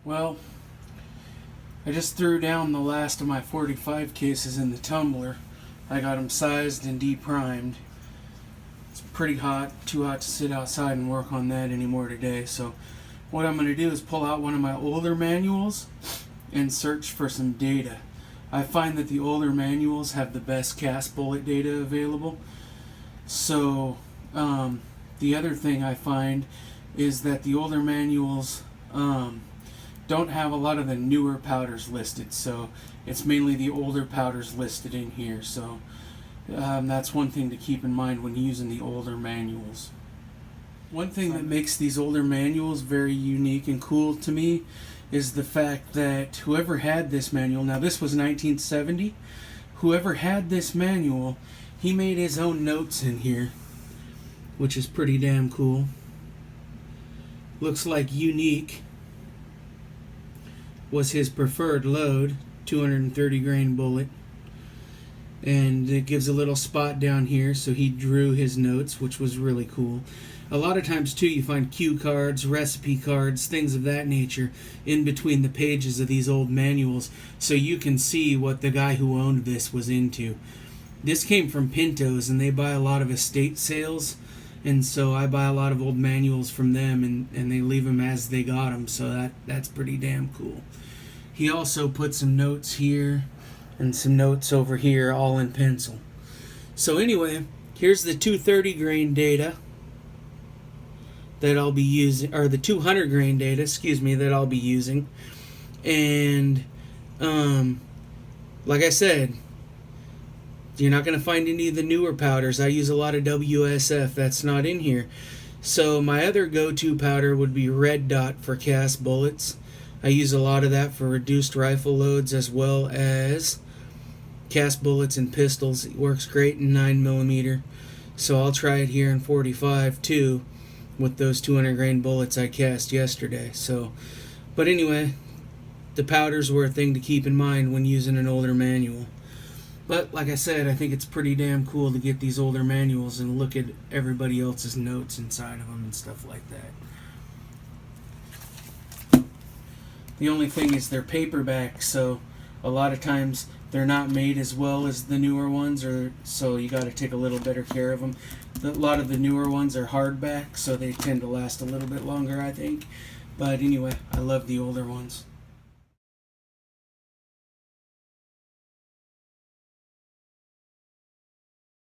Well, I just threw down the last of my 45 cases in the tumbler. I got them sized and deprimed. It's pretty hot, too hot to sit outside and work on that anymore today. So what I'm going to do is pull out one of my older manuals and search for some data. I find that the older manuals have the best cast bullet data available. So the other thing I find is that the older manuals don't have a lot of the newer powders listed, so it's mainly the older powders listed in here. So that's one thing to keep in mind when using the older manuals. One thing that makes these older manuals very unique and cool to me is the fact that whoever had this manual, now this was 1970, whoever had this manual, he made his own notes in here, which is pretty damn cool. Looks like unique was his preferred load, 230 grain bullet, and it gives a little spot down here, so he drew his notes, which was really cool. A lot of times too you find cue cards, recipe cards, things of that nature in between the pages of these old manuals, so you can see what the guy who owned this was into. This came from Pintos, and they buy a lot of estate sales, and so I buy a lot of old manuals from them, and they leave them as they got them, so that's pretty damn cool. He also put some notes here and some notes over here, all in pencil. So anyway, here's the 230 grain data that I'll be using, or the 200 grain data, that I'll be using. And like I said, you're not going to find any of the newer powders. I use a lot of WSF. That's not in here. So my other go-to powder would be Red Dot for cast bullets. I use a lot of that for reduced rifle loads as well as cast bullets and pistols. It works great in 9mm. So I'll try it here in 45 too with those 200 grain bullets I cast yesterday. So, but anyway, the powders were a thing to keep in mind when using an older manual. But like I said, I think it's pretty damn cool to get these older manuals and look at everybody else's notes inside of them and stuff like that. The only thing is they're paperback, so a lot of times they're not made as well as the newer ones, so you got to take a little better care of them. A lot of the newer ones are hardback, so they tend to last a little bit longer, I think. But anyway, I love the older ones.